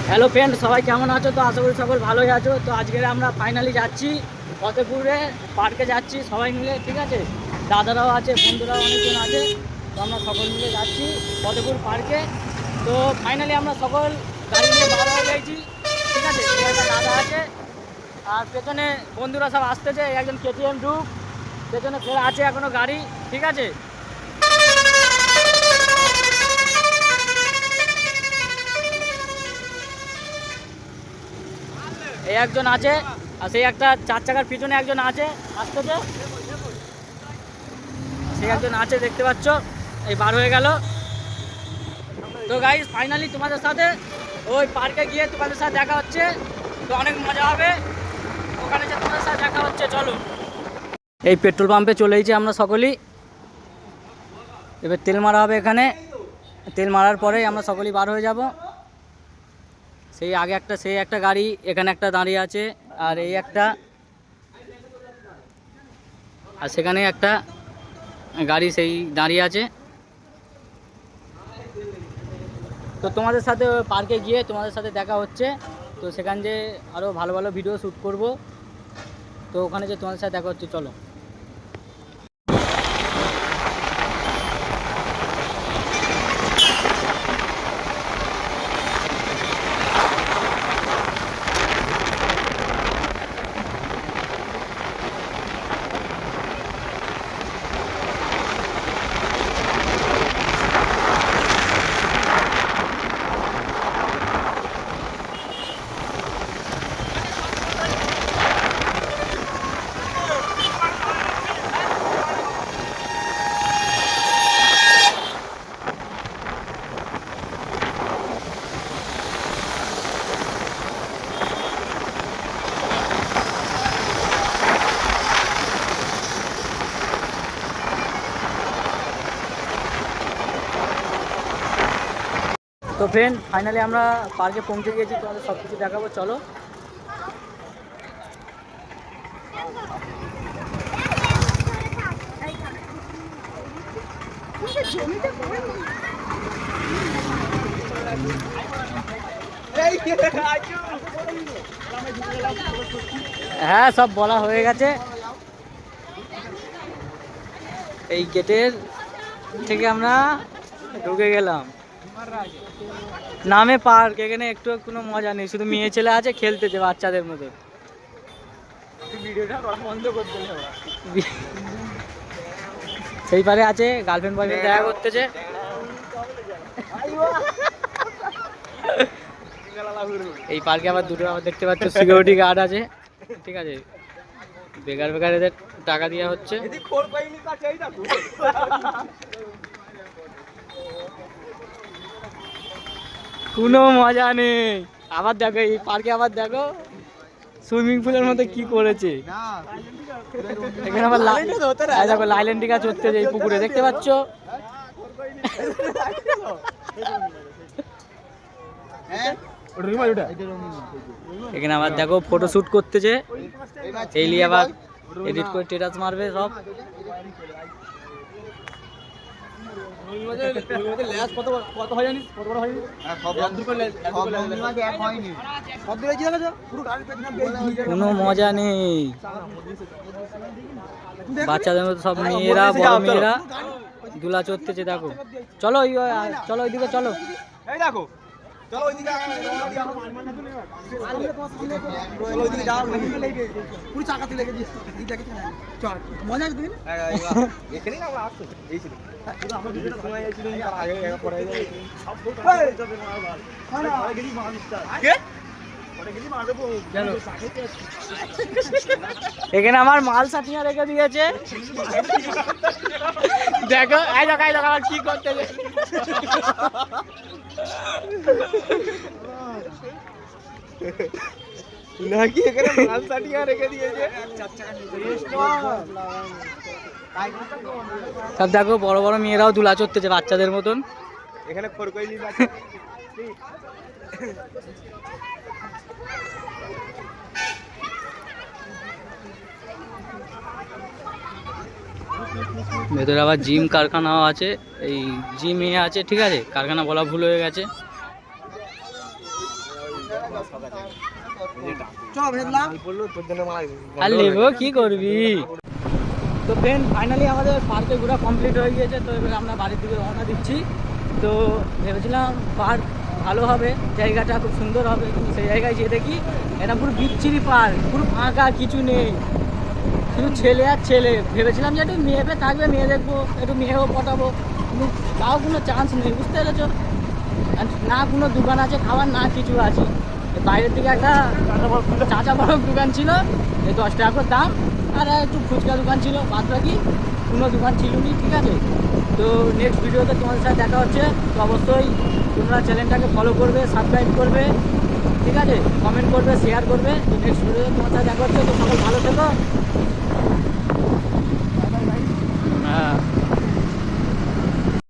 Hello friend, সবাই কেমন আছো? তো আশা করি সকল ভালোই আছো। তো আজকে আমরা ফাইনালি যাচ্ছি ফতেপুরে পার্কে যাচ্ছি সবাই মিলে, ঠিক আছে? দাদারাও আছে, বন্ধুরাও অনেকজন আছে। তো আমরা সকল মিলে যাচ্ছি ফতেপুর পার্কে। তো ফাইনালি আমরা সকল গাড়ি নিয়ে বার হয়ে গেছি, ঠিক আছে? একটা দাদা আছে আর পেছনে বন্ধুরা সব আসতেছে। একজন কেটিএম ডুব পেছনে ফেরা আছে এখনো গাড়ি, ঠিক আছে? এই একজন আছে আর সেই একটা 4 চাকার পিছনে একজন আছে আসতেছে, সেই একজন আছে দেখতে পাচ্ছ, এই বার হয়ে গেল। তো গাইস ফাইনালি তোমাদের সাথে ওই পার্কে গিয়ে তোমাদের সাথে দেখা হচ্ছে। তো অনেক মজা হবে ওখানে, যে তোমাদের সাথে দেখা হচ্ছে। চলো, এই পেট্রোল পাম্পে চলে এসেছি আমরা সকলেই। এবার তেল মারা হবে এখানে, তেল মারার পরেই আমরা সকলেই বার হয়ে যাব। সেই আগে একটা গাড়ি এখানে একটা দাঁড়িয়ে আছে, আর এই একটা, আর সেখানে একটা গাড়ি সেই দাঁড়িয়ে আছে। তো তোমাদের সাথে পার্কে গিয়ে তোমাদের সাথে দেখা হচ্ছে। তো সেখান যে আরও ভালো ভালো ভিডিও শ্যুট করব। তো ওখানে যে তোমাদের সাথে দেখা হচ্ছে, চলো। তো ফ্রেন্ড ফাইনালি আমরা পার্কে পৌঁছে গিয়েছি, তোমাদের সব কিছু দেখাবো, চলো। হ্যাঁ, সব বলা হয়ে গেছে। এই গেটের থেকে আমরা ঢুকে গেলাম। নামে পার্ক, এখানে একটু কোনো মজা নেই, শুধু মেয়ে ছেলে আছে খেলতেছে বাচ্চাদের মতো। সেই পারে আছে গার্লফ্রেন্ড বয়ফ্রেন্ড দেখা করতেছে। এই পার্কে আবার দুটো আবার দেখতে পাচ্ছ সিকিউরিটি গার্ড আছে, ঠিক আছে? বেকার বেকার এদের টাকা দেওয়া হচ্ছে। কোনো মজা নেই। আবার দেখো এই পার্কে, আবার দেখো সুইমিং পুলের মধ্যে কি করেছে। এখানে আবার দেখো লাইল্যান্ড গাছ হচ্ছে এই পুকুরে, দেখতে পাচ্ছ? এখানে আবার দেখো ফটোশুট করতেছে, এই নিয়ে আবার এডিট করে স্ট্যাটাস মারবে সব। কোনো মজা নেই, বাচ্চাদের মতো সব মেয়েরা, বড় মেয়েরা দুলা চড়তেছে। দেখো, চলো চলো ওইদিকে চলো। চলো ওইদিকে পুরো চাকাতে লেগে দিয়েছে, চল মজা আছে। এখানেই আমরা আসছি, এই ছিল আমরা ভিডিওটা সময় আইছিল আগে আগে পড়াই যায় সব এখানে আমার মাল সাথিয়া রেখে দিয়েছে। দেখো এই দেখো আমার কি করতে নাকি এখানে মাল সাথিয়া রেখে দিয়েছে। সব দেখো বড় বড় মেয়েরাও দুলা চড়তেছে বাচ্চাদের মতন। এখানে ভেতরে আবার জিম কারখানাও আছে, এই জিম আছে, ঠিক আছে? কারখানা বলা ভুল হয়ে গেছে। আর নেবো কি করবি। তো ফ্রেন্ড ফাইনালি আমাদের পার্কে ঘোরা কমপ্লিট হয়ে গিয়েছে। তো এবার আমরা বাড়ির দিকে রওনা দিচ্ছি। তো ভেবেছিলাম পার্ক ভালো হবে, জায়গাটা খুব সুন্দর হবে, কিন্তু সেই জায়গায় যেয়ে দেখি এটা পুরো বিচ্ছিরি পার্ক, পুরো ফাঁকা, কিছু নেই, শুধু ছেলে আর ছেলে। ভেবেছিলাম যে একটু মেয়ে থাকবে, মেয়ে দেখবো, একটু মেয়েও পটাবো, কিন্তু তাও কোনো চান্স নেই, বুঝতে পেরেছো। না কোনো দোকান আছে খাবার, না কিছু আছে। বাইরের দিকে একটা চাচা বড় দোকান ছিল, এই 10 টাকা করে দাম, আর একটু ফুচকা দোকান ছিল, বাদ বাকি কোনো দোকান ছিল নি। ঠিক আছে, তো নেক্সট ভিডিওতে তোমাদের সাথে দেখা হচ্ছে। তো অবশ্যই তোমরা চ্যানেলটাকে ফলো করবে, সাবস্ক্রাইব করবে, ঠিক আছে, কমেন্ট করবে, শেয়ার করবে। তো নেক্সট ভিডিওতে তোমার সাথে দেখা হচ্ছে। তো সকল ভালো থেকো। হ্যাঁ।